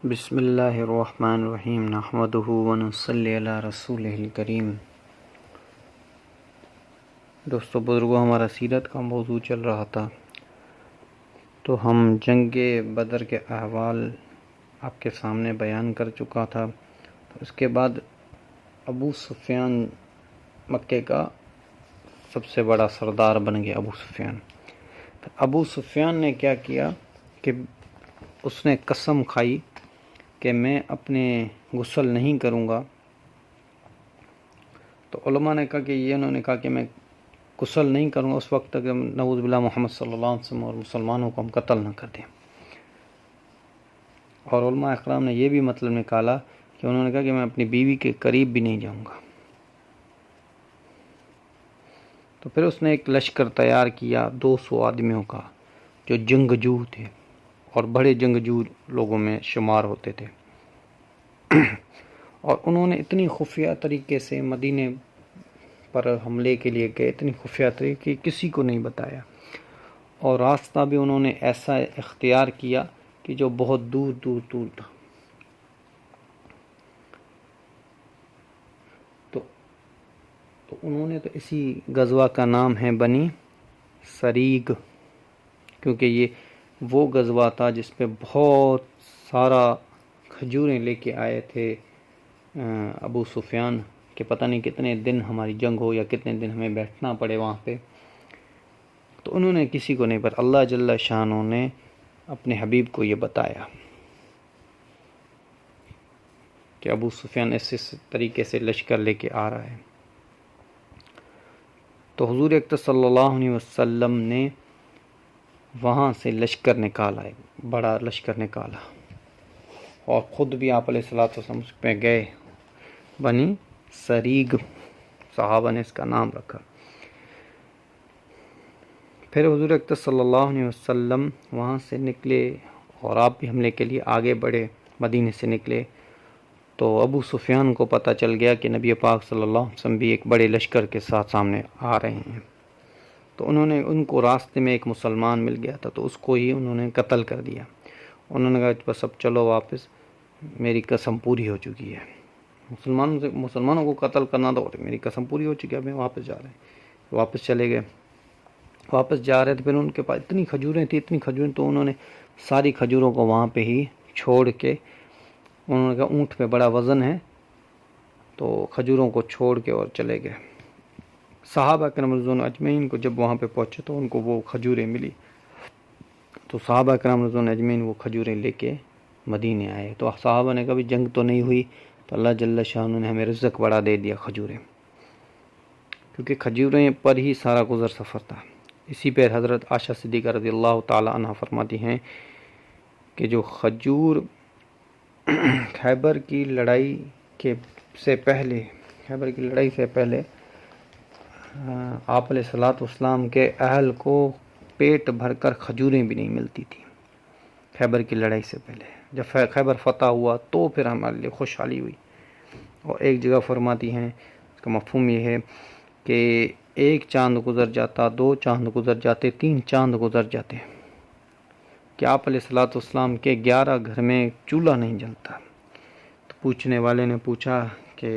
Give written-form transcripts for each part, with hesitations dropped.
بسم اللہ الرحمن الرحیم نحمدہ ونصلی علی رسولہ الکریم۔ دوستو بزرگوں، ہمارا سیرت کا موضوع چل رہا تھا، تو ہم جنگ بدر کے احوال آپ کے سامنے بیان کر چکا تھا۔ تو اس کے بعد ابو سفیان مکے کا سب سے بڑا سردار بن گیا ابو سفیان۔ تو ابو سفیان نے کیا کیا کہ اس نے قسم کھائی کہ میں اپنے غسل نہیں کروں گا۔ تو علماء نے کہا کہ انہوں نے کہا کہ میں غسل نہیں کروں گا اس وقت تک نعوذ باللہ محمد صلی اللہ علیہ وسلم اور مسلمانوں کو ہم قتل نہ کر دیں۔ اور علماء اکرام نے یہ بھی مطلب نکالا کہ انہوں نے کہا کہ میں اپنی بیوی کے قریب بھی نہیں جاؤں گا۔ تو پھر اس نے ایک لشکر تیار کیا 200 آدمیوں کا، جو جنگجو تھے اور بڑے جنگجو لوگوں میں شمار ہوتے تھے، اور انہوں نے اتنی خفیہ طریقے سے مدینے پر حملے کے لیے گئے، اتنی خفیہ طریقے کسی کو نہیں بتایا، اور راستہ بھی انہوں نے ایسا اختیار کیا کہ جو بہت دور دور دور تھا۔ تو انہوں نے تو اسی غزوہ کا نام ہے بنی سریگ، کیونکہ یہ وہ غزوہ تھا جس پہ بہت سارا کھجوریں لے کے آئے تھے ابو سفیان، کہ پتہ نہیں کتنے دن ہماری جنگ ہو یا کتنے دن ہمیں بیٹھنا پڑے وہاں پہ۔ تو انہوں نے کسی کو نہیں، پر اللہ جل شانہ نے اپنے حبیب کو یہ بتایا کہ ابو سفیان اس طریقے سے لشکر لے کے آ رہا ہے۔ تو حضور اکرم صلی اللہ علیہ وسلم نے وہاں سے لشکر نکالا، ایک بڑا لشکر نکالا، اور خود بھی آپ علیہ الصلوۃ والسلام اس پہ گئے۔ بنی سریگ صحابہ نے اس کا نام رکھا۔ پھر حضور اکرم صلی اللہ علیہ وسلم وہاں سے نکلے اور آپ بھی حملے کے لیے آگے بڑھے، مدینے سے نکلے۔ تو ابو سفیان کو پتہ چل گیا کہ نبی پاک صلی اللہ علیہ وسلم بھی ایک بڑے لشکر کے ساتھ سامنے آ رہے ہیں۔ تو انہوں نے ان کو راستے میں ایک مسلمان مل گیا تھا، تو اس کو ہی انہوں نے قتل کر دیا۔ انہوں نے کہا بس اب چلو واپس، میری قسم پوری ہو چکی ہے۔ مسلمانوں کو قتل کرنا تو میری قسم پوری ہو چکی ہے، اب میں واپس جا رہے ہیں۔ واپس چلے گئے۔ واپس جا رہے تھے، پھر ان کے پاس اتنی کھجوریں تھیں، تو انہوں نے ساری کھجوروں کو وہاں پہ ہی چھوڑ کے، انہوں نے کہا اونٹ پہ بڑا وزن ہے، تو کھجوروں کو چھوڑ کے اور چلے گئے۔ صحابہ کرام رضوان اجمعین کو جب وہاں پہ پہنچے تو ان کو وہ کھجوریں ملی، تو صحابہ کرام رضوان اجمعین وہ کھجوریں لے کے مدینے آئے۔ تو صحابہ نے کبھی جنگ تو نہیں ہوئی، تو اللہ جل شانہ نے ہمیں رزق بڑا دے دیا کھجوریں، کیونکہ کھجوریں پر ہی سارا گزر سفر تھا۔ اسی پہ حضرت عائشہ صدیقہ رضی اللہ تعالی عنہ فرماتی ہیں کہ جو کھجور خیبر کی لڑائی سے پہلے آپ علیہ الصلوۃ والسلام کے اہل کو پیٹ بھر کر کھجوریں بھی نہیں ملتی تھی خیبر کی لڑائی سے پہلے۔ جب خیبر فتح ہوا تو پھر ہمارے لیے خوشحالی ہوئی۔ اور ایک جگہ فرماتی ہیں، اس کا مفہوم یہ ہے کہ ایک چاند گزر جاتا، 2 چاند گزر جاتے، 3 چاند گزر جاتے کہ آپ علیہ الصلوۃ والسلام کے 11 گھر میں چولہا نہیں جلتا۔ تو پوچھنے والے نے پوچھا کہ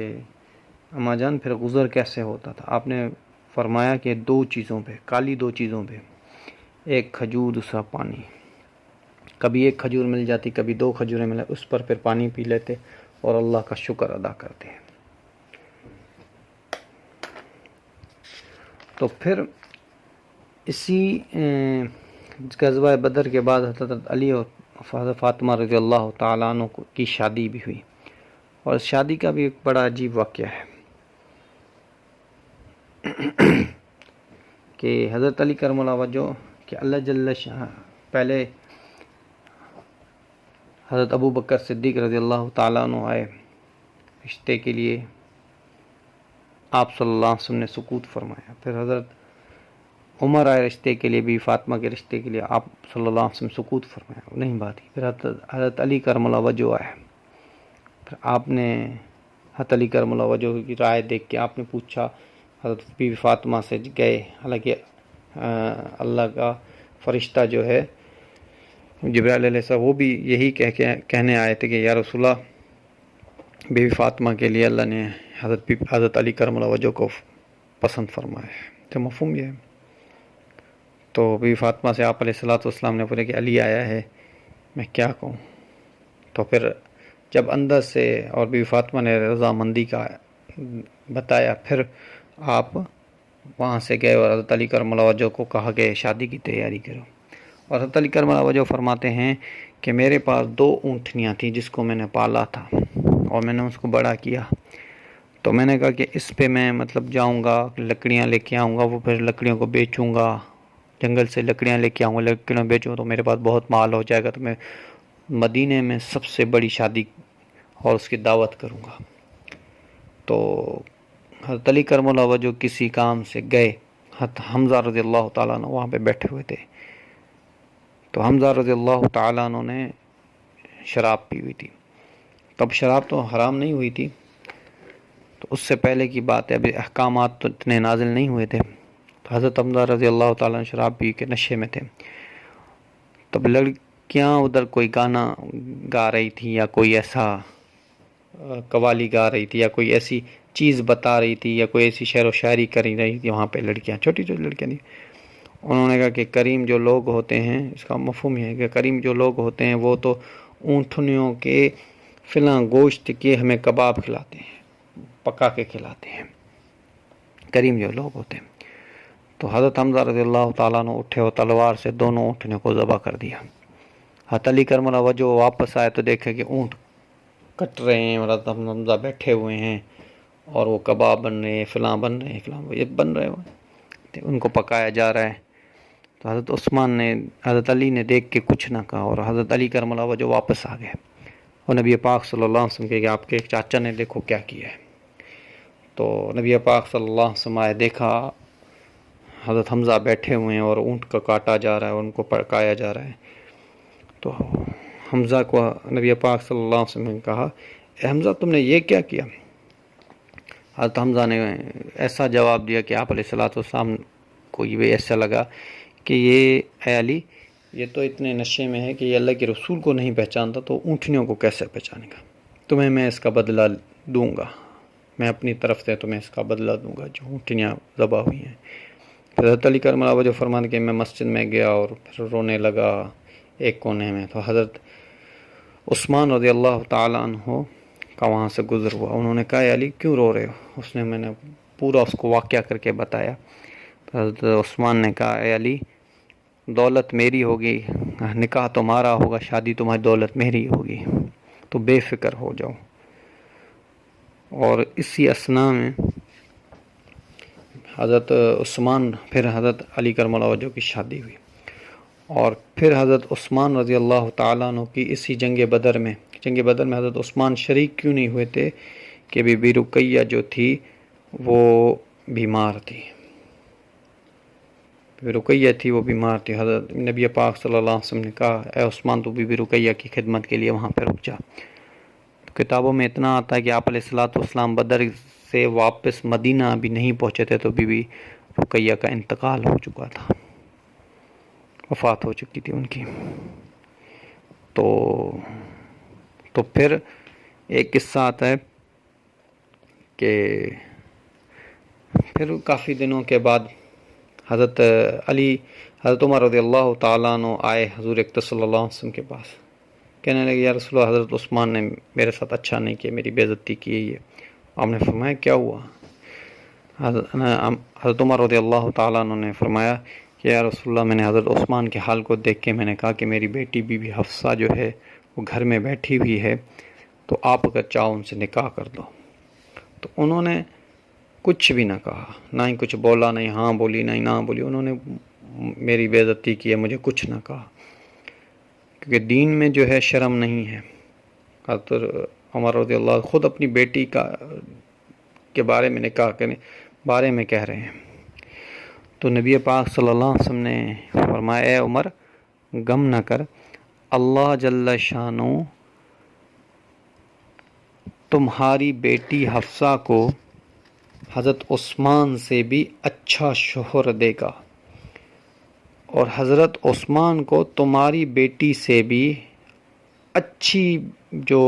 اما جان پھر گزر کیسے ہوتا تھا؟ آپ نے فرمایا کہ 2 چیزوں پہ، کالی 2 چیزوں پہ، ایک کھجور دوسرا پانی۔ کبھی ایک کھجور مل جاتی، کبھی 2 کھجوریں ملے، اس پر پھر پانی پی لیتے اور اللہ کا شکر ادا کرتے ہیں۔ تو پھر اسی غزوہ بدر کے بعد حضرت علی اور حضرت فاطمہ رضی اللہ تعالیٰ عنہ کی شادی بھی ہوئی، اور اس شادی کا بھی ایک بڑا عجیب واقعہ ہے کہ حضرت علی کرم اللہ وجہ کہ اللہ جل شاہ پہلے حضرت ابو بکر صدیق رضی اللہ تعالیٰ عنہ آئے رشتے کے لیے، آپ صلی اللہ علیہ وسلم نے سکوت فرمایا۔ پھر حضرت عمر آئے رشتے کے لیے، بھی فاطمہ کے رشتے کے لیے، آپ صلی اللہ علیہ وسلم سکوت فرمایا، نہیں بات ہی۔ پھر حضرت علی کرم اللہ وجہ آئے، پھر آپ نے حضرت علی کرم اللہ وجہ کی رائے دیکھ کے آپ نے پوچھا، حضرت بی بی فاطمہ سے گئے، حالانکہ اللہ کا فرشتہ جو ہے جبرائیل علیہ السلام وہ بھی یہی کہنے آئے تھے کہ یا رسول اللہ، بی بی فاطمہ کے لیے اللہ نے حضرت علی کرم اللہ وجہ کو پسند فرمایا ہے، تو مفہوم یہ ہے۔ تو بی بی فاطمہ سے آپ علیہ الصلوۃ والسلام نے پوچھا کہ علی آیا ہے، میں کیا کہوں؟ تو پھر جب اندر سے اور بی بی فاطمہ نے رضامندی کا بتایا، پھر آپ وہاں سے گئے اور حضرت علی کرم اللہ وجہ کو کہا کہ شادی کی تیاری کرو۔ اور حضرت علی کرم اللہ وجہ فرماتے ہیں کہ میرے پاس 2 اونٹنیاں تھیں جس کو میں نے پالا تھا اور میں نے اس کو بڑا کیا، تو میں نے کہا کہ اس پہ میں جاؤں گا، لکڑیاں لے کے آؤں گا، وہ پھر لکڑیوں کو بیچوں گا، جنگل سے لکڑیاں لے کے آؤں گا، لکڑیاں بیچوں تو میرے پاس بہت مال ہو جائے گا، تو میں مدینے میں سب سے بڑی شادی اور اس کی دعوت کروں گا۔ تو حضرت علی کرم اللہ وجہ کسی کام سے گئے، حضرت حمزہ رضی اللہ تعالیٰ عنہ وہاں پہ بیٹھے ہوئے تھے، تو حمزہ رضی اللہ تعالیٰ عنہ نے شراب پی ہوئی تھی۔ تب شراب تو حرام نہیں ہوئی تھی، تو اس سے پہلے کی بات ہے، ابھی احکامات تو اتنے نازل نہیں ہوئے تھے، تو حضرت حمزہ رضی اللہ تعالیٰ عنہ شراب پی کے نشے میں تھے۔ تب لڑکیاں ادھر کوئی گانا گا رہی تھی یا کوئی ایسا قوالی گا رہی تھی یا کوئی ایسی چیز بتا رہی تھی یا کوئی ایسی شعر و شاعری کر رہی تھی، وہاں پہ لڑکیاں، چھوٹی چھوٹی لڑکیاں تھیں۔ انہوں نے کہا کہ کریم جو لوگ ہوتے ہیں، اس کا مفہوم یہ ہے کہ کریم جو لوگ ہوتے ہیں وہ تو اونٹنیوں کے فلاں گوشت کے ہمیں کباب کھلاتے ہیں، پکا کے کھلاتے ہیں، کریم جو لوگ ہوتے ہیں۔ تو حضرت حمزہ رضی اللہ تعالیٰ نے اٹھے اور تلوار سے دونوں اونٹنیوں کو ذبح کر دیا۔ حضرت علی کرم اللہ وجہ واپس آئے تو دیکھے کہ اونٹ کٹ رہے ہیں اور حضرت حمزہ بیٹھے ہوئے ہیں اور وہ کباب بن رہے ہیں، فلاں بن رہے ہیں، فلاں یہ بن رہے ہوئے، ان کو پکایا جا رہا ہے۔ تو حضرت عثمان نے، حضرت علی نے دیکھ کے کچھ نہ کہا اور حضرت علی کرم اللہ وجہ واپس آ گئے اور نبی پاک صلی اللہ علیہ وسلم کہ آپ کے چاچا نے دیکھو کیا کیا ہے۔ تو نبی پاک صلی اللہ علیہ وسلم آئے، دیکھا حضرت حمزہ بیٹھے ہوئے ہیں اور اونٹ کا کاٹا جا رہا ہے اور ان کو پکایا جا رہا ہے۔ تو حمزہ کو نبی پاک صلی اللہ علیہ وسلم نے کہا، اے حمزہ تم نے یہ کیا کیا؟ حضرت حمزہ نے ایسا جواب دیا کہ آپ علیہ الصلوۃ والسلام کو یہ ایسا لگا کہ یہ اے علی، یہ تو اتنے نشے میں ہے کہ یہ اللہ کے رسول کو نہیں پہچانتا، تو اونٹنیوں کو کیسے پہچانے گا؟ تمہیں میں اس کا بدلہ دوں گا، میں اپنی طرف سے تمہیں اس کا بدلہ دوں گا جو اونٹنیاں ذبح ہوئی ہیں۔ پھر حضرت علی کرم اللہ وجہ فرمانے کہ میں مسجد میں گیا اور پھر رونے لگا ایک کونے میں، تو حضرت عثمان رضی اللہ تعالیٰ عنہ کا وہاں سے گزر ہوا۔ انہوں نے کہا اے علی کیوں رو رہے ہو؟ اس نے، میں نے پورا اس کو واقعہ کر کے بتایا۔ حضرت عثمان نے کہا اے علی، دولت میری ہوگی، نکاح تمہارا ہوگا، شادی تمہاری، دولت میری ہوگی، تو بے فکر ہو جاؤ۔ اور اسی اثناء میں حضرت عثمان، پھر حضرت علی کرم اللہ وجہ کی شادی ہوئی، اور پھر حضرت عثمان رضی اللہ تعالیٰ عنہ کی اسی جنگ بدر میں حضرت عثمان شریک کیوں نہیں ہوئے تھے کہ بی بی رقیہ جو تھی وہ بیمار تھی، بی بی رقیہ تھی وہ بیمار تھی۔ حضرت نبی پاک صلی اللہ علیہ وسلم نے کہا اے عثمان تو بی بی رقیہ کی خدمت کے لیے وہاں پہ رک جا۔ کتابوں میں اتنا آتا ہے کہ آپ علیہ الصلوۃ والسلام بدر سے واپس مدینہ بھی نہیں پہنچے تھے تو بی بی رقیہ کا انتقال ہو چکا تھا، وفات ہو چکی تھی ان کی۔ تو پھر ایک قصہ آتا ہے کہ پھر کافی دنوں کے بعد حضرت عمر رضی اللہ تعالیٰ عنہ آئے حضور اکرم صلی اللہ علیہ وسلم کے پاس، کہنے لگے یا رسول اللہ، حضرت عثمان نے میرے ساتھ اچھا نہیں کیا، میری بے عزتی کی ہے۔ آپ نے فرمایا کیا ہوا؟ حضرت عمر رضی اللہ تعالیٰ عنہ نے فرمایا کہ یا رسول اللہ، میں نے حضرت عثمان کے حال کو دیکھ کے میں نے کہا کہ میری بیٹی بی بی حفصہ جو ہے وہ گھر میں بیٹھی ہوئی ہے، تو آپ اگر چاہو ان سے نکاح کر دو۔ تو انہوں نے کچھ بھی نہ کہا، نہ ہی کچھ بولا، نہیں ہاں بولی، نہیں نہ بولی، انہوں نے میری بے عزتی کی ہے، مجھے کچھ نہ کہا، کیونکہ دین میں جو ہے شرم نہیں ہے۔ حضرت عمر رضی اللہ خود اپنی بیٹی کے بارے میں نکاح کے بارے میں کہہ رہے ہیں۔ تو نبی پاک صلی اللہ علیہ وسلم نے فرمایا اے عمر غم نہ کر، اللہ جل شانہ تمہاری بیٹی حفصہ کو حضرت عثمان سے بھی اچھا شوہر دے گا، اور حضرت عثمان کو تمہاری بیٹی سے بھی اچھی جو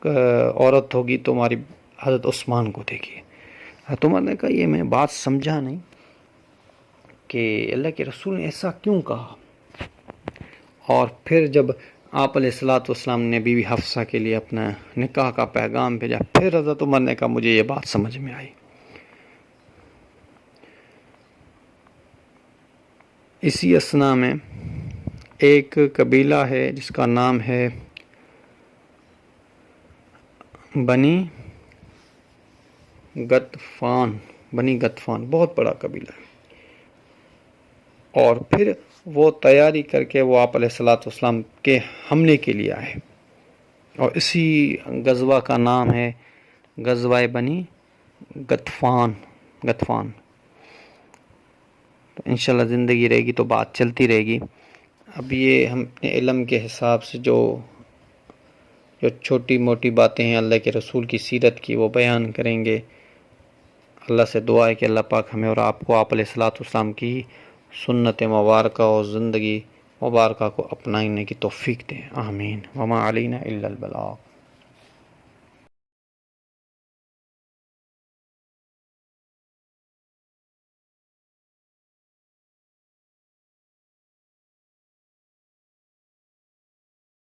عورت ہوگی تمہاری حضرت عثمان کو دے گی. حضرت عمر نے کہا یہ میں بات سمجھا نہیں کہ اللہ کے رسول نے ایسا کیوں کہا. اور پھر جب آپ علیہ الصلوۃ والسلام نے بیوی حفصہ کے لیے اپنا نکاح کا پیغام بھیجا، پھر حضرت عمر نے کہا مجھے یہ بات سمجھ میں آئی. اسی اثنا میں ایک قبیلہ ہے جس کا نام ہے بنی غطفان. بہت بڑا قبیلہ ہے. اور پھر وہ تیاری کر کے وہ آپ علیہ الصلوۃ والسلام کے حملے کے لیے آئے، اور اسی غزوہ کا نام ہے غزوہ بنی غطفان. تو انشاءاللہ زندگی رہے گی تو بات چلتی رہے گی. اب یہ ہم اپنے علم کے حساب سے جو چھوٹی موٹی باتیں ہیں اللہ کے رسول کی سیرت کی وہ بیان کریں گے. اللہ سے دعا ہے کہ اللہ پاک ہمیں اور آپ کو آپ علیہ الصلوۃ والسلام کی سنت مبارکہ اور زندگی مبارکہ کو اپنانے کی توفیق دیں. آمین. وما علینا الا البلاغ.